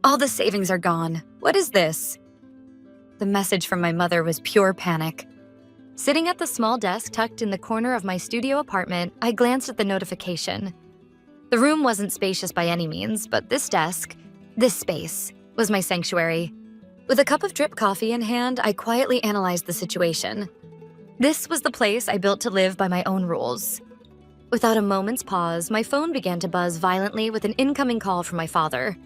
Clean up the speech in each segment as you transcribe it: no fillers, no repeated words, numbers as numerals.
All the savings are gone. What is this? The message from my mother was pure panic. Sitting at the small desk tucked in the corner of my studio apartment, I glanced at the notification. The room wasn't spacious by any means, but this desk, this space, was my sanctuary. With a cup of drip coffee in hand, I quietly analyzed the situation. This was the place I built to live by my own rules. Without a moment's pause, my phone began to buzz violently with an incoming call from my father.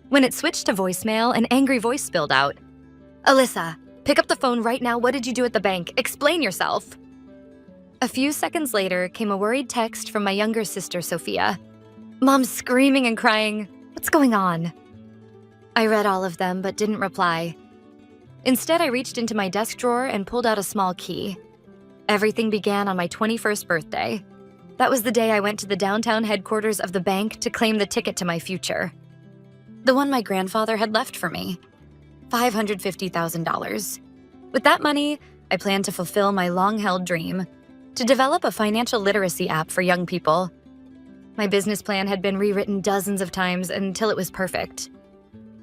When it switched to voicemail, an angry voice spilled out. "Alyssa, pick up the phone right now. What did you do at the bank? Explain yourself." A few seconds later came a worried text from my younger sister, Sophia. Mom's screaming and crying. What's going on? I read all of them but didn't reply. Instead, I reached into my desk drawer and pulled out a small key. Everything began on my 21st birthday. That was the day I went to the downtown headquarters of the bank to claim the ticket to my future. The one my grandfather had left for me. $550,000. With that money, I planned to fulfill my long-held dream, to develop a financial literacy app for young people. My business plan had been rewritten dozens of times until it was perfect.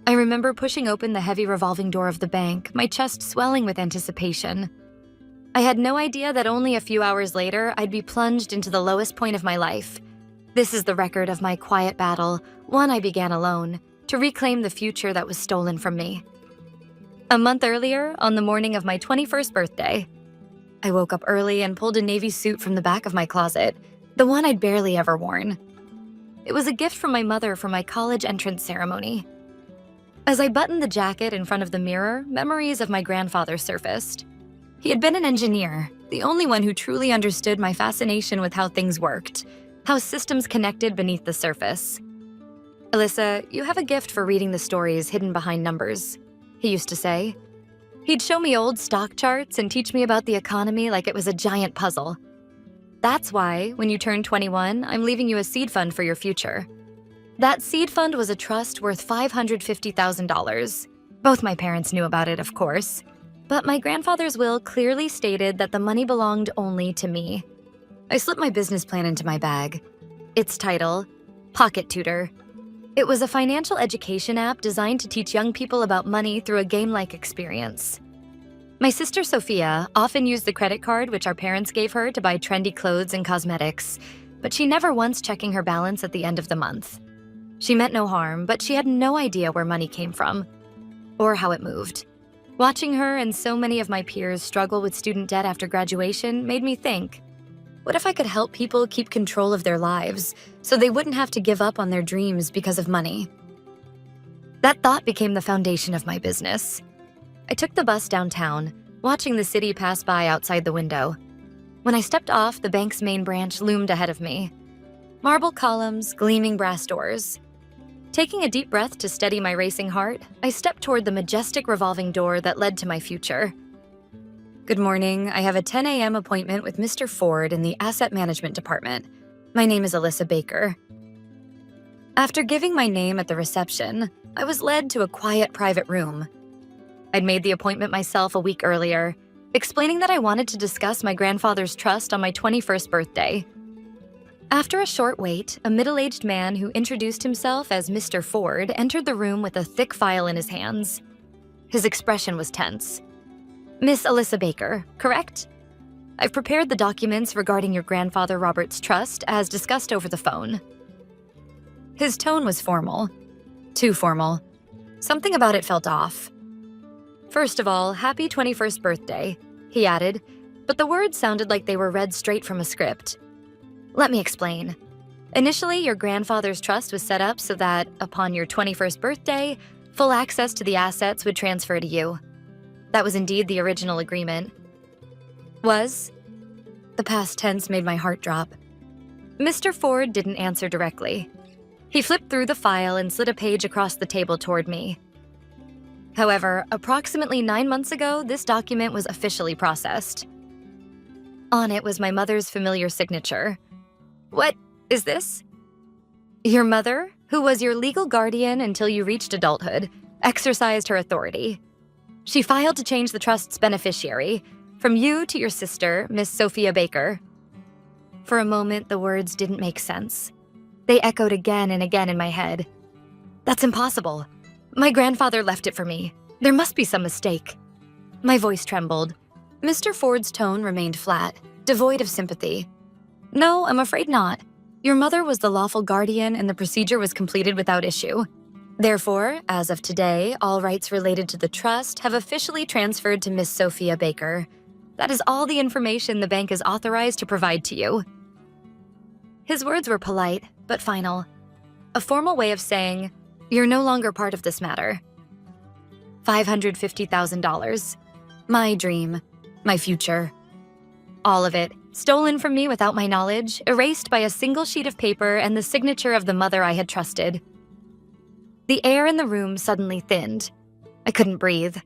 I remember pushing open the heavy revolving door of the bank, my chest swelling with anticipation. I had no idea that only a few hours later, I'd be plunged into the lowest point of my life. This is the record of my quiet battle, one I began alone, to reclaim the future that was stolen from me. A month earlier, on the morning of my 21st birthday, I woke up early and pulled a navy suit from the back of my closet, the one I'd barely ever worn. It was a gift from my mother for my college entrance ceremony. As I buttoned the jacket in front of the mirror, memories of my grandfather surfaced. He had been an engineer, the only one who truly understood my fascination with how things worked, how systems connected beneath the surface. "Alyssa, you have a gift for reading the stories hidden behind numbers," he used to say. He'd show me old stock charts and teach me about the economy like it was a giant puzzle. "That's why, when you turn 21, I'm leaving you a seed fund for your future." That seed fund was a trust worth $550,000. Both my parents knew about it, of course. But my grandfather's will clearly stated that the money belonged only to me. I slipped my business plan into my bag. Its title, Pocket Tutor. It was a financial education app designed to teach young people about money through a game-like experience. My sister Sophia often used the credit card which our parents gave her to buy trendy clothes and cosmetics, but she never once checking her balance at the end of the month. She meant no harm, but she had no idea where money came from, or how it moved. Watching her and so many of my peers struggle with student debt after graduation made me think, what if I could help people keep control of their lives so they wouldn't have to give up on their dreams because of money? That thought became the foundation of my business. I took the bus downtown, watching the city pass by outside the window. When I stepped off, the bank's main branch loomed ahead of me. Marble columns, gleaming brass doors. Taking a deep breath to steady my racing heart, I stepped toward the majestic revolving door that led to my future. "Good morning. I have a 10 a.m. appointment with Mr. Ford in the Asset Management Department. My name is Alyssa Baker." After giving my name at the reception, I was led to a quiet private room. I'd made the appointment myself a week earlier, explaining that I wanted to discuss my grandfather's trust on my 21st birthday. After a short wait, a middle-aged man who introduced himself as Mr. Ford entered the room with a thick file in his hands. His expression was tense. "Miss Alyssa Baker, correct? I've prepared the documents regarding your grandfather Robert's trust as discussed over the phone." His tone was formal. Too formal. Something about it felt off. "First of all, happy 21st birthday," he added, but the words sounded like they were read straight from a script. "Let me explain. Initially, your grandfather's trust was set up so that, upon your 21st birthday, full access to the assets would transfer to you. That was indeed the original agreement." Was? The past tense made my heart drop. Mr. Ford didn't answer directly. He flipped through the file and slid a page across the table toward me. However, approximately 9 months ago, this document was officially processed. On it was my mother's familiar signature. "What is this?" "Your mother, who was your legal guardian until you reached adulthood, exercised her authority. She filed to change the trust's beneficiary, from you to your sister, Miss Sophia Baker." For a moment, the words didn't make sense. They echoed again and again in my head. "That's impossible. My grandfather left it for me. There must be some mistake." My voice trembled. Mr. Ford's tone remained flat, devoid of sympathy. "No, I'm afraid not. Your mother was the lawful guardian and the procedure was completed without issue. Therefore, as of today, all rights related to the trust have officially transferred to Miss Sophia Baker. That is all the information the bank is authorized to provide to you." His words were polite, but final. A formal way of saying, "You're no longer part of this matter." $550,000. My dream. My future. All of it, stolen from me without my knowledge, erased by a single sheet of paper and the signature of the mother I had trusted. The air in the room suddenly thinned. I couldn't breathe.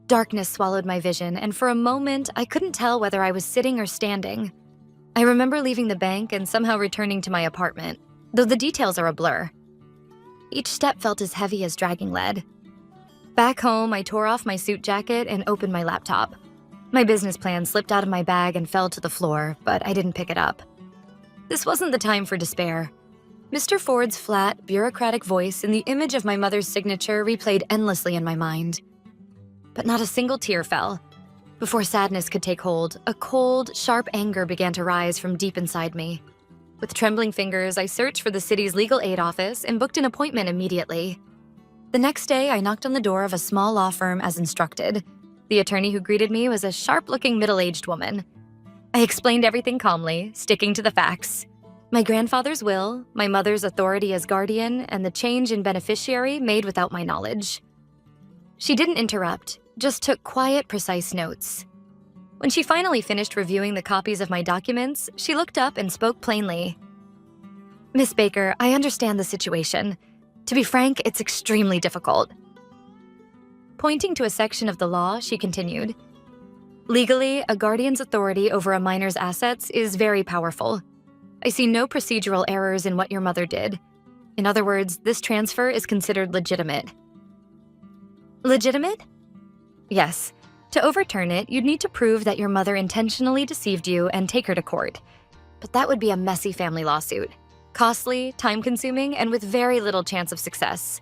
Darkness swallowed my vision, and for a moment, I couldn't tell whether I was sitting or standing. I remember leaving the bank and somehow returning to my apartment, though the details are a blur. Each step felt as heavy as dragging lead. Back home, I tore off my suit jacket and opened my laptop. My business plan slipped out of my bag and fell to the floor, but I didn't pick it up. This wasn't the time for despair. Mr. Ford's flat, bureaucratic voice and the image of my mother's signature replayed endlessly in my mind. But not a single tear fell. Before sadness could take hold, a cold, sharp anger began to rise from deep inside me. With trembling fingers, I searched for the city's legal aid office and booked an appointment immediately. The next day, I knocked on the door of a small law firm as instructed. The attorney who greeted me was a sharp-looking middle-aged woman. I explained everything calmly, sticking to the facts. My grandfather's will, my mother's authority as guardian, and the change in beneficiary made without my knowledge. She didn't interrupt, just took quiet, precise notes. When she finally finished reviewing the copies of my documents, she looked up and spoke plainly. "Miss Baker, I understand the situation. To be frank, it's extremely difficult." Pointing to a section of the law, she continued, "Legally, a guardian's authority over a minor's assets is very powerful. I see no procedural errors in what your mother did. In other words, this transfer is considered legitimate." Legitimate? Yes. To overturn it, you'd need to prove that your mother intentionally deceived you and take her to court. But that would be a messy family lawsuit. Costly, time-consuming, and with very little chance of success.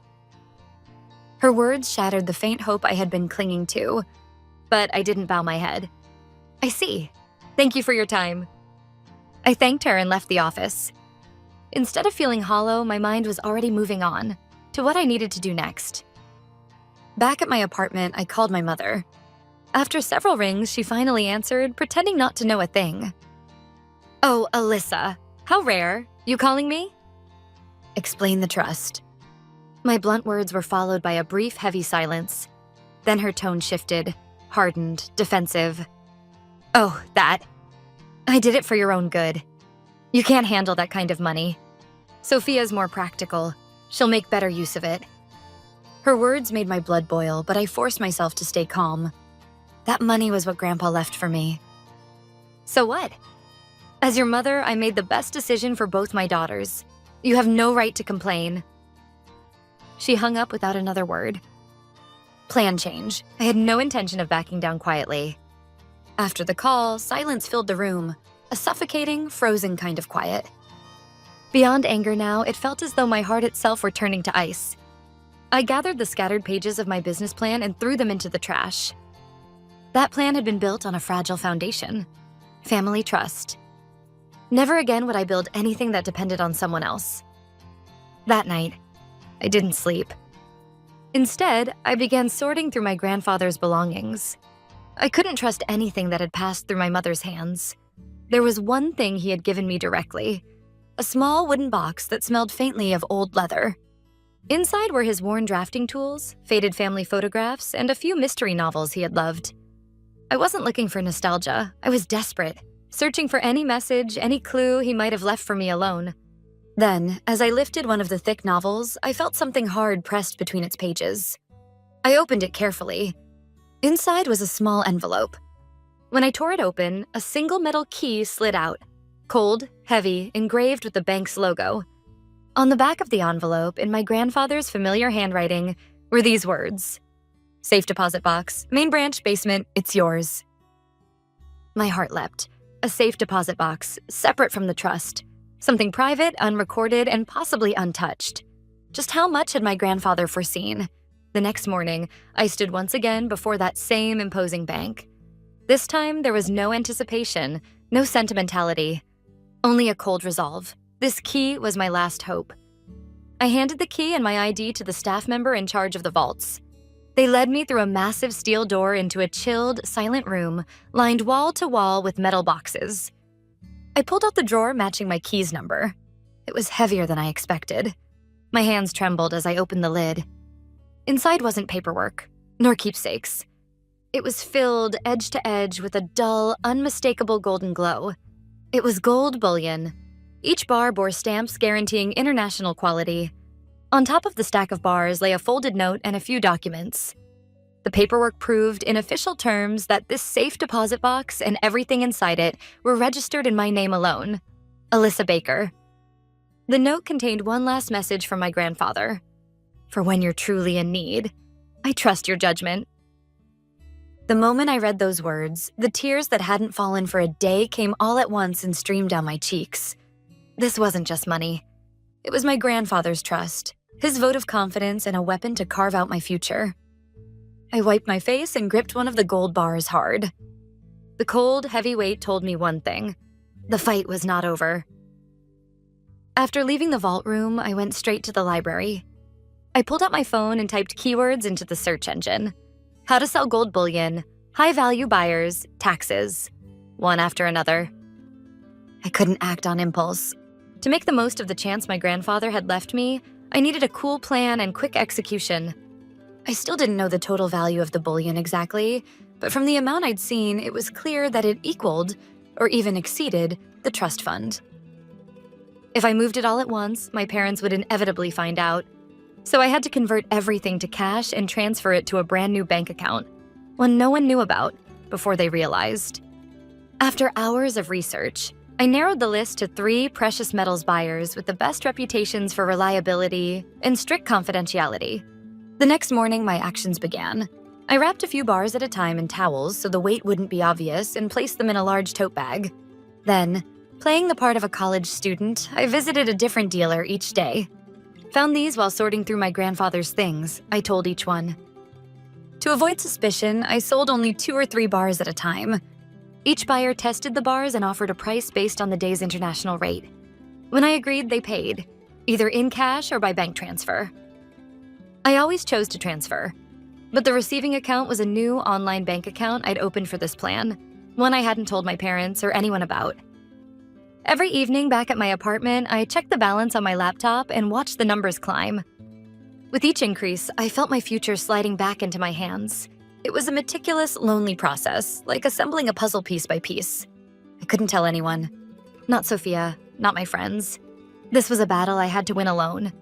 Her words shattered the faint hope I had been clinging to, but I didn't bow my head. "I see. Thank you for your time." I thanked her and left the office. Instead of feeling hollow, my mind was already moving on to what I needed to do next. Back at my apartment, I called my mother. After several rings, she finally answered, pretending not to know a thing. "Oh, Alyssa, how rare. You calling me?" "Explain the trust." My blunt words were followed by a brief, heavy silence. Then her tone shifted, hardened, defensive. "Oh, that. I did it for your own good. You can't handle that kind of money. Sophia's more practical. She'll make better use of it." Her words made my blood boil, but I forced myself to stay calm. That money was what Grandpa left for me. So what? As your mother, I made the best decision for both my daughters. You have no right to complain. She hung up without another word. Plan change. I had no intention of backing down quietly. After the call, silence filled the room, a suffocating, frozen kind of quiet. Beyond anger now, it felt as though my heart itself were turning to ice. I gathered the scattered pages of my business plan and threw them into the trash. That plan had been built on a fragile foundation. Family trust. Never again would I build anything that depended on someone else. That night, I didn't sleep. Instead, I began sorting through my grandfather's belongings. I couldn't trust anything that had passed through my mother's hands. There was one thing he had given me directly, a small wooden box that smelled faintly of old leather. Inside were his worn drafting tools, faded family photographs, and a few mystery novels he had loved. I wasn't looking for nostalgia. I was desperate, searching for any message, any clue he might have left for me alone. Then, as I lifted one of the thick novels, I felt something hard pressed between its pages. I opened it carefully. Inside was a small envelope. When I tore it open, a single metal key slid out, cold, heavy, engraved with the bank's logo. On the back of the envelope, in my grandfather's familiar handwriting, were these words: "Safe deposit box, main branch, basement, it's yours." My heart leapt. A safe deposit box, separate from the trust. Something private, unrecorded, and possibly untouched. Just how much had my grandfather foreseen? The next morning, I stood once again before that same imposing bank. This time, there was no anticipation, no sentimentality, only a cold resolve. This key was my last hope. I handed the key and my ID to the staff member in charge of the vaults. They led me through a massive steel door into a chilled, silent room lined wall to wall with metal boxes. I pulled out the drawer matching my key's number. It was heavier than I expected. My hands trembled as I opened the lid. Inside wasn't paperwork, nor keepsakes. It was filled edge to edge with a dull, unmistakable golden glow. It was gold bullion. Each bar bore stamps guaranteeing international quality. On top of the stack of bars lay a folded note and a few documents. The paperwork proved in official terms that this safe deposit box and everything inside it were registered in my name alone, Alyssa Baker. The note contained one last message from my grandfather. For when you're truly in need, I trust your judgment. The moment I read those words, the tears that hadn't fallen for a day came all at once and streamed down my cheeks. This wasn't just money. It was my grandfather's trust, his vote of confidence, and a weapon to carve out my future. I wiped my face and gripped one of the gold bars hard. The cold, heavy weight told me one thing. The fight was not over. After leaving the vault room, I went straight to the library. I pulled out my phone and typed keywords into the search engine. How to sell gold bullion, high-value buyers, taxes, one after another. I couldn't act on impulse. To make the most of the chance my grandfather had left me, I needed a cool plan and quick execution. I still didn't know the total value of the bullion exactly, but from the amount I'd seen, it was clear that it equaled, or even exceeded, the trust fund. If I moved it all at once, my parents would inevitably find out. So I had to convert everything to cash and transfer it to a brand new bank account, one no one knew about, before they realized. After hours of research, I narrowed the list to 3 precious metals buyers with the best reputations for reliability and strict confidentiality. The next morning, my actions began. I wrapped a few bars at a time in towels so the weight wouldn't be obvious and placed them in a large tote bag. Then, playing the part of a college student, I visited a different dealer each day. Found these while sorting through my grandfather's things, I told each one. To avoid suspicion, I sold only 2 or 3 bars at a time. Each buyer tested the bars and offered a price based on the day's international rate. When I agreed, they paid, either in cash or by bank transfer. I always chose to transfer, but the receiving account was a new online bank account I'd opened for this plan, one I hadn't told my parents or anyone about. Every evening back at my apartment, I checked the balance on my laptop and watched the numbers climb. With each increase, I felt my future sliding back into my hands. It was a meticulous, lonely process, like assembling a puzzle piece by piece. I couldn't tell anyone. Not Sophia, not my friends. This was a battle I had to win alone.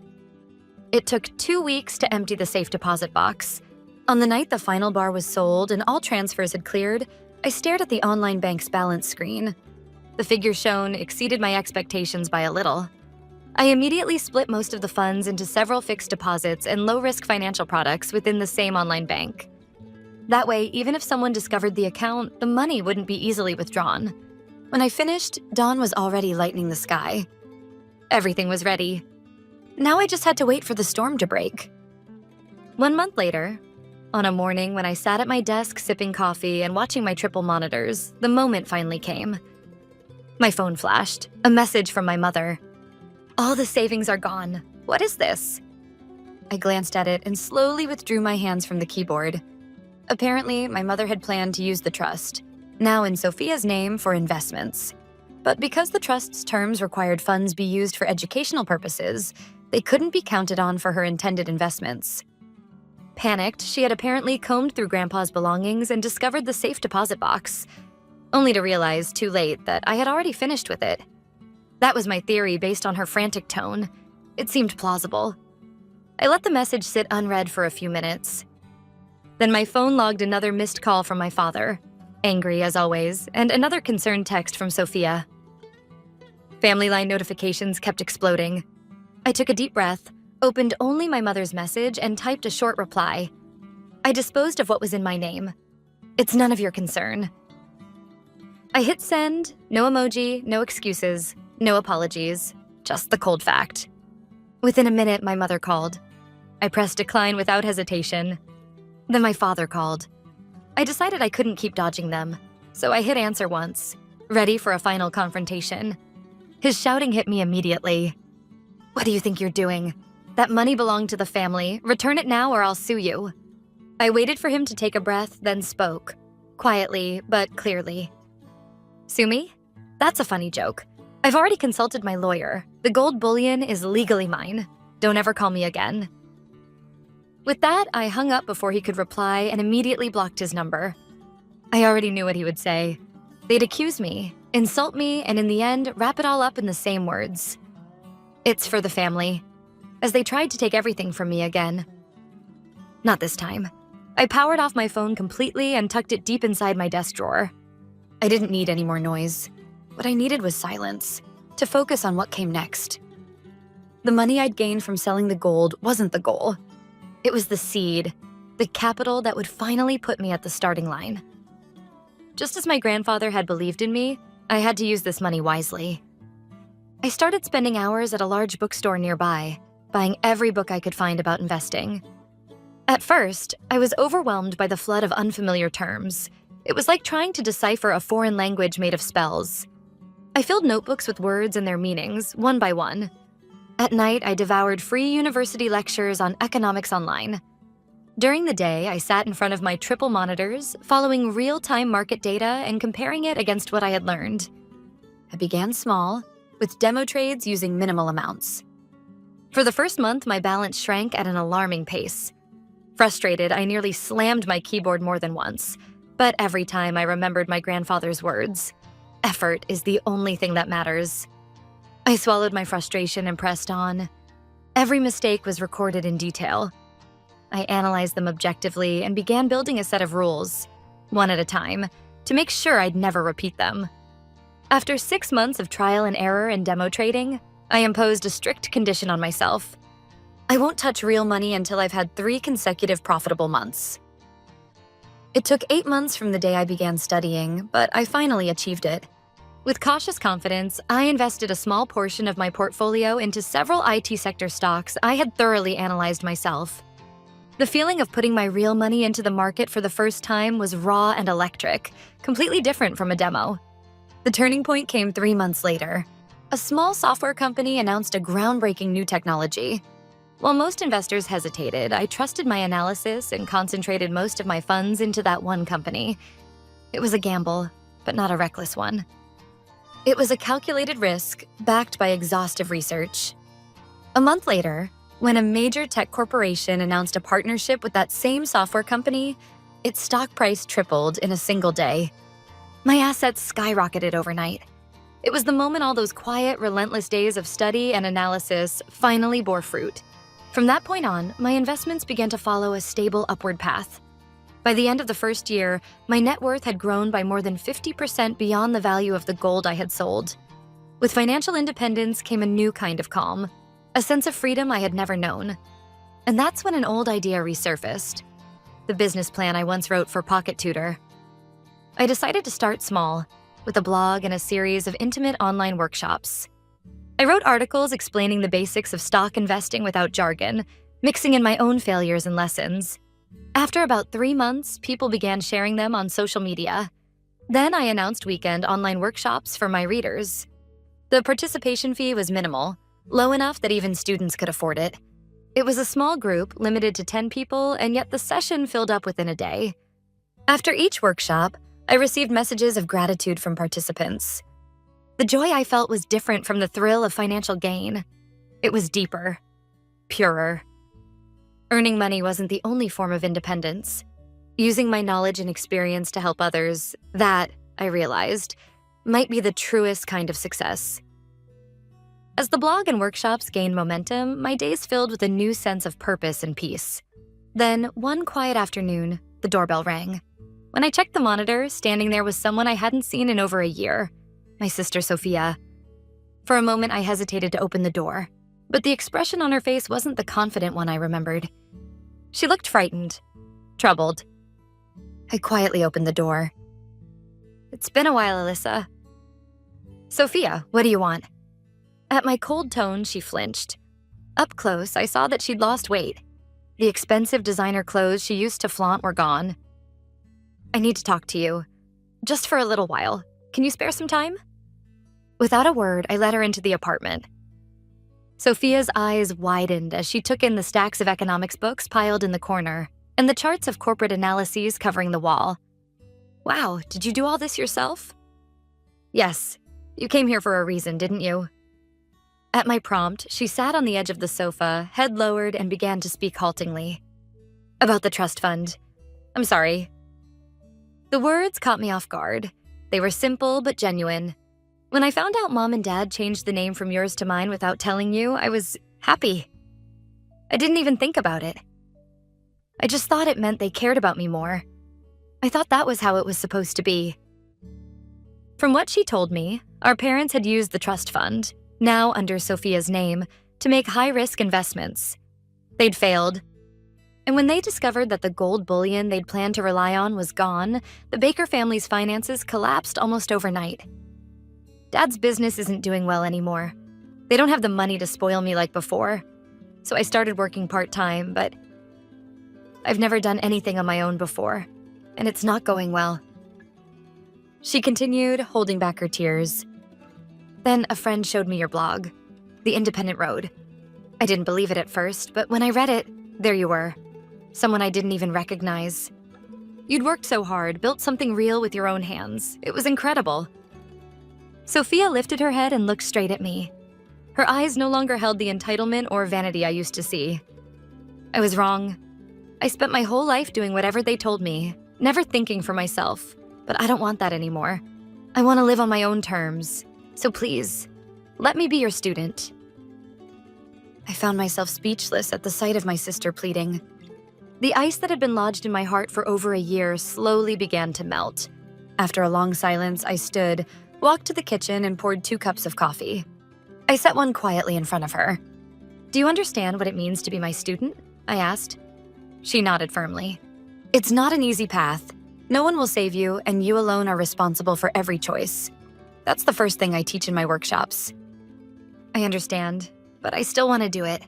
It took 2 weeks to empty the safe deposit box. On the night the final bar was sold and all transfers had cleared, I stared at the online bank's balance screen. The figures shown exceeded my expectations by a little. I immediately split most of the funds into several fixed deposits and low-risk financial products within the same online bank. That way, even if someone discovered the account, the money wouldn't be easily withdrawn. When I finished, dawn was already lightening the sky. Everything was ready. Now I just had to wait for the storm to break. 1 month later, on a morning when I sat at my desk sipping coffee and watching my triple monitors, the moment finally came. My phone flashed, a message from my mother. All the savings are gone. What is this? I glanced at it and slowly withdrew my hands from the keyboard. Apparently, my mother had planned to use the trust, now in Sophia's name, for investments. But because the trust's terms required funds be used for educational purposes, they couldn't be counted on for her intended investments. Panicked, she had apparently combed through Grandpa's belongings and discovered the safe deposit box, only to realize too late that I had already finished with it. That was my theory based on her frantic tone. It seemed plausible. I let the message sit unread for a few minutes. Then my phone logged another missed call from my father, angry as always, and another concerned text from Sophia. Family line notifications kept exploding. I took a deep breath, opened only my mother's message, and typed a short reply. I disposed of what was in my name. It's none of your concern. I hit send, no emoji, no excuses, no apologies, just the cold fact. Within a minute, my mother called. I pressed decline without hesitation. Then my father called. I decided I couldn't keep dodging them, so I hit answer once, ready for a final confrontation. His shouting hit me immediately. "What do you think you're doing? That money belonged to the family. Return it now or I'll sue you." I waited for him to take a breath, then spoke, quietly but clearly. "Sue me? That's a funny joke. I've already consulted my lawyer. The gold bullion is legally mine. Don't ever call me again." With that, I hung up before he could reply and immediately blocked his number. I already knew what he would say. They'd accuse me, insult me, and in the end, wrap it all up in the same words. "It's for the family," as they tried to take everything from me again. Not this time. I powered off my phone completely and tucked it deep inside my desk drawer. I didn't need any more noise. What I needed was silence, to focus on what came next. The money I'd gained from selling the gold wasn't the goal. It was the seed, the capital that would finally put me at the starting line. Just as my grandfather had believed in me, I had to use this money wisely. I started spending hours at a large bookstore nearby, buying every book I could find about investing. At first, I was overwhelmed by the flood of unfamiliar terms. It was like trying to decipher a foreign language made of spells. I filled notebooks with words and their meanings, one by one. At night, I devoured free university lectures on economics online. During the day, I sat in front of my triple monitors, following real-time market data and comparing it against what I had learned. I began small, with demo trades using minimal amounts. For the first month, my balance shrank at an alarming pace. Frustrated, I nearly slammed my keyboard more than once, but every time I remembered my grandfather's words. Effort is the only thing that matters. I swallowed my frustration and pressed on. Every mistake was recorded in detail. I analyzed them objectively and began building a set of rules, one at a time, to make sure I'd never repeat them. After 6 months of trial and error and demo trading, I imposed a strict condition on myself. I won't touch real money until I've had 3 consecutive profitable months. It took 8 months from the day I began studying, but I finally achieved it. With cautious confidence, I invested a small portion of my portfolio into several IT sector stocks I had thoroughly analyzed myself. The feeling of putting my real money into the market for the first time was raw and electric, completely different from a demo. The turning point came 3 months later. A small software company announced a groundbreaking new technology. While most investors hesitated, I trusted my analysis and concentrated most of my funds into that one company. It was a gamble, but not a reckless one. It was a calculated risk, backed by exhaustive research. A month later, when a major tech corporation announced a partnership with that same software company, its stock price tripled in a single day. My assets skyrocketed overnight. It was the moment all those quiet, relentless days of study and analysis finally bore fruit. From that point on, my investments began to follow a stable upward path. By the end of the first year, my net worth had grown by more than 50% beyond the value of the gold I had sold. With financial independence came a new kind of calm, a sense of freedom I had never known. And that's when an old idea resurfaced, the business plan I once wrote for Pocket Tutor. I decided to start small, with a blog and a series of intimate online workshops. I wrote articles explaining the basics of stock investing without jargon, mixing in my own failures and lessons. After about 3 months, people began sharing them on social media. Then I announced weekend online workshops for my readers. The participation fee was minimal, low enough that even students could afford it. It was a small group, limited to 10 people, and yet the session filled up within a day. After each workshop, I received messages of gratitude from participants. The joy I felt was different from the thrill of financial gain. It was deeper, purer. Earning money wasn't the only form of independence. Using my knowledge and experience to help others, that, I realized, might be the truest kind of success. As the blog and workshops gained momentum, my days filled with a new sense of purpose and peace. Then, one quiet afternoon, the doorbell rang. When I checked the monitor, standing there was someone I hadn't seen in over a year. My sister Sophia. For a moment, I hesitated to open the door, but the expression on her face wasn't the confident one I remembered. She looked frightened, troubled. I quietly opened the door. "It's been a while, Alyssa." "Sophia, what do you want?" At my cold tone, she flinched. Up close, I saw that she'd lost weight. The expensive designer clothes she used to flaunt were gone. "I need to talk to you. Just for a little while. Can you spare some time?" Without a word, I led her into the apartment. Sophia's eyes widened as she took in the stacks of economics books piled in the corner and the charts of corporate analyses covering the wall. "Wow, did you do all this yourself?" "Yes. You came here for a reason, didn't you?" At my prompt, she sat on the edge of the sofa, head lowered, and began to speak haltingly. "About the trust fund. I'm sorry." The words caught me off guard. They were simple but genuine. When I found out Mom and Dad changed the name from yours to mine without telling you, I was happy. I didn't even think about it. I just thought it meant they cared about me more. I thought that was how it was supposed to be. From what she told me, our parents had used the trust fund, now under Sophia's name, to make high-risk investments. They'd failed. And when they discovered that the gold bullion they'd planned to rely on was gone, the Baker family's finances collapsed almost overnight. Dad's business isn't doing well anymore. They don't have the money to spoil me like before. So I started working part-time, but I've never done anything on my own before, and it's not going well. She continued, holding back her tears. Then a friend showed me your blog, The Independent Road. I didn't believe it at first, but when I read it, there you were. Someone I didn't even recognize. You'd worked so hard, built something real with your own hands. It was incredible. Sophia lifted her head and looked straight at me. Her eyes no longer held the entitlement or vanity I used to see. I was wrong. I spent my whole life doing whatever they told me, never thinking for myself, but I don't want that anymore. I want to live on my own terms, so please, let me be your student. I found myself speechless at the sight of my sister pleading. The ice that had been lodged in my heart for over a year slowly began to melt. After a long silence, I stood, walked to the kitchen, and poured 2 cups of coffee. I set one quietly in front of her. "Do you understand what it means to be my student?" I asked. She nodded firmly. "It's not an easy path. No one will save you, and you alone are responsible for every choice. That's the first thing I teach in my workshops." "I understand, but I still want to do it."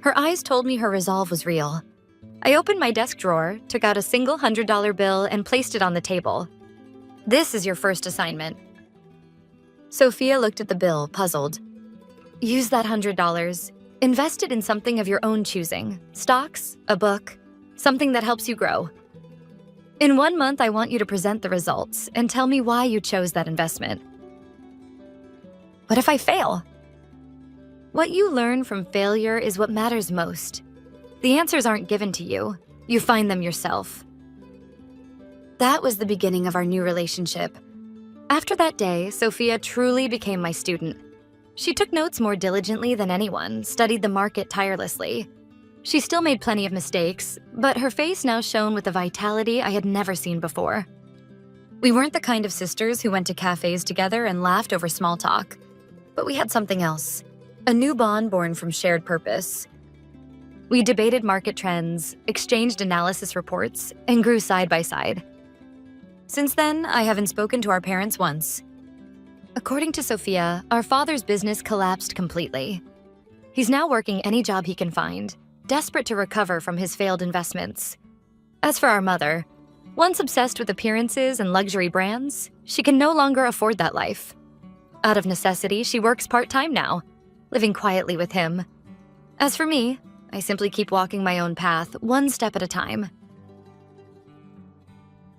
Her eyes told me her resolve was real. I opened my desk drawer, took out a single $100 bill, and placed it on the table. "This is your first assignment." Sophia looked at the bill, puzzled. "Use that $100. Invest it in something of your own choosing. Stocks, a book, something that helps you grow. In 1 month, I want you to present the results and tell me why you chose that investment." "What if I fail?" "What you learn from failure is what matters most. The answers aren't given to you. You find them yourself." That was the beginning of our new relationship. After that day, Sophia truly became my student. She took notes more diligently than anyone, studied the market tirelessly. She still made plenty of mistakes, but her face now shone with a vitality I had never seen before. We weren't the kind of sisters who went to cafes together and laughed over small talk, but we had something else, a new bond born from shared purpose. We debated market trends, exchanged analysis reports, and grew side by side. Since then, I haven't spoken to our parents once. According to Sophia, our father's business collapsed completely. He's now working any job he can find, desperate to recover from his failed investments. As for our mother, once obsessed with appearances and luxury brands, she can no longer afford that life. Out of necessity, she works part-time now, living quietly with him. As for me, I simply keep walking my own path, one step at a time.